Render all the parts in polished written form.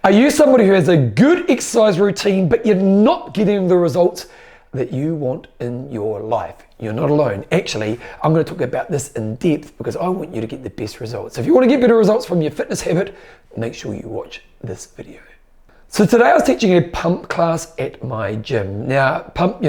Are you somebody who has a good exercise routine, but you're not getting the results that you want in your life? You're not alone. Actually, I'm going to talk about this in depth because I want you to get the best results. If you want to get better results from your fitness habit, make sure you watch this video. So today I was teaching a pump class at my gym. Now, pump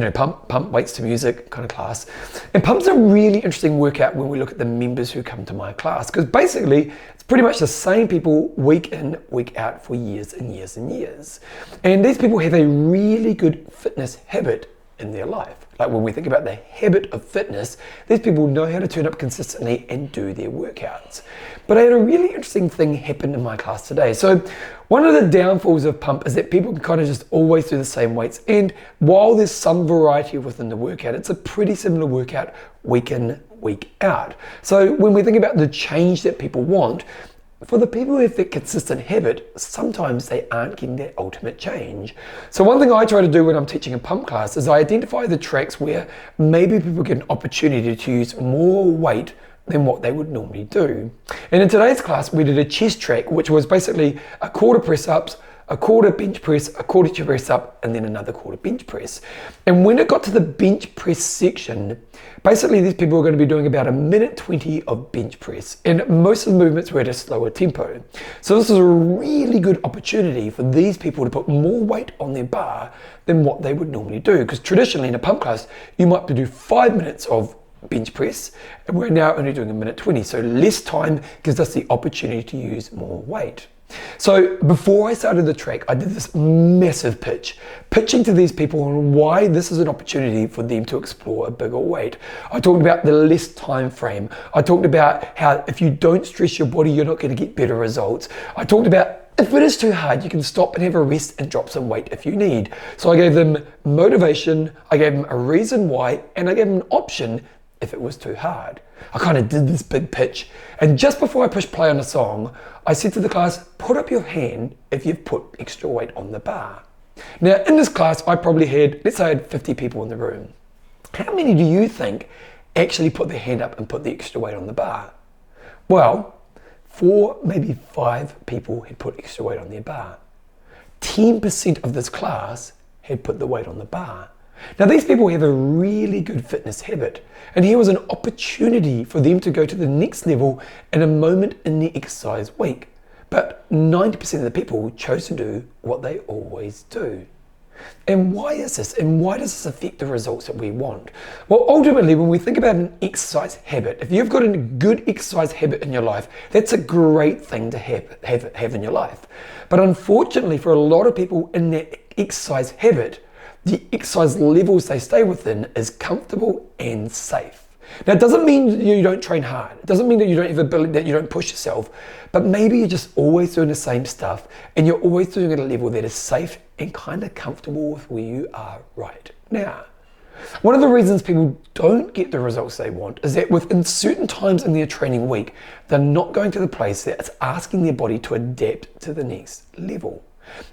weights to music kind of class. And pump's a really interesting workout when we look at the members who come to my class, because basically it's pretty much the same people week in, week out for years and years and years. And these people have a really good fitness habit in their life. Like when we think about the habit of fitness, these people know how to turn up consistently and do their workouts. But I had a really interesting thing happen in my class today. So one of the downfalls of pump is that people can kind of just always do the same weights. And while there's some variety within the workout, it's a pretty similar workout week in, week out. So when we think about the change that people want, for the people who have that consistent habit, sometimes they aren't getting that ultimate change. So one thing I try to do when I'm teaching a pump class is I identify the tracks where maybe people get an opportunity to use more weight than what they would normally do. And in today's class, we did a chest track, which was basically a quarter press ups, a quarter bench press, a quarter press up, and then another quarter bench press. And when it got to the bench press section, basically these people were going to be doing about 1:20 of bench press. And most of the movements were at a slower tempo. So this is a really good opportunity for these people to put more weight on their bar than what they would normally do. Because traditionally in a pump class, you might do 5 minutes of bench press, and we're now only doing 1:20. So less time gives us the opportunity to use more weight. So before I started the track, I did this massive pitching to these people on why this is an opportunity for them to explore a bigger weight. I talked about the less time frame. I talked about how if you don't stress your body, you're not going to get better results. I talked about if it is too hard, you can stop and have a rest and drop some weight if you need. So I gave them motivation, I gave them a reason why, and I gave them an option if it was too hard. I kind of did this big pitch, and just before I pushed play on the song, I said to the class, put up your hand if you've put extra weight on the bar. Now in this class, I probably had, let's say I had 50 people in the room. How many do you think actually put their hand up and put the extra weight on the bar? Well, 4, maybe 5 people had put extra weight on their bar. 10% of this class had put the weight on the bar. Now these people have a really good fitness habit, and here was an opportunity for them to go to the next level in a moment in the exercise week. But 90% of the people chose to do what they always do. And why is this? And why does this affect the results that we want? Well, ultimately, when we think about an exercise habit, if you've got a good exercise habit in your life, that's a great thing to have in your life. But unfortunately, for a lot of people in that exercise habit, the exercise levels they stay within is comfortable and safe. Now, it doesn't mean you don't train hard. It doesn't mean that you don't have ability, that you don't push yourself, but maybe you're just always doing the same stuff and you're always doing it at a level that is safe and kind of comfortable with where you are right now. One of the reasons people don't get the results they want is that within certain times in their training week, they're not going to the place that's asking their body to adapt to the next level.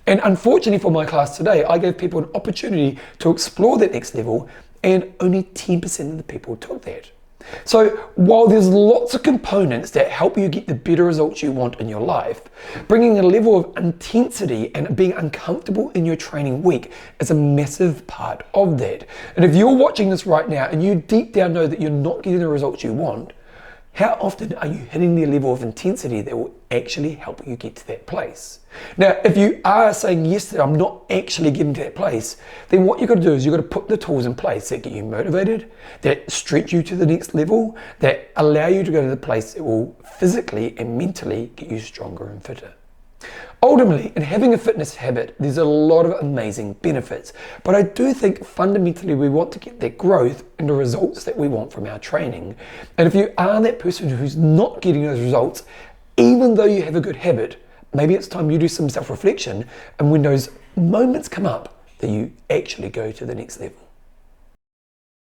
And unfortunately for my class today, I gave people an opportunity to explore that next level, and only 10% of the people took that. So while there's lots of components that help you get the better results you want in your life, bringing a level of intensity and being uncomfortable in your training week is a massive part of that. And if you're watching this right now and you deep down know that you're not getting the results you want, how often are you hitting the level of intensity that will actually help you get to that place? Now, if you are saying yes, that I'm not actually getting to that place, then what you've got to do is you've got to put the tools in place that get you motivated, that stretch you to the next level, that allow you to go to the place that will physically and mentally get you stronger and fitter. Ultimately, in having a fitness habit, there's a lot of amazing benefits, but I do think fundamentally we want to get that growth and the results that we want from our training. And if you are that person who's not getting those results, even though you have a good habit, maybe it's time you do some self-reflection, and when those moments come up, that you actually go to the next level.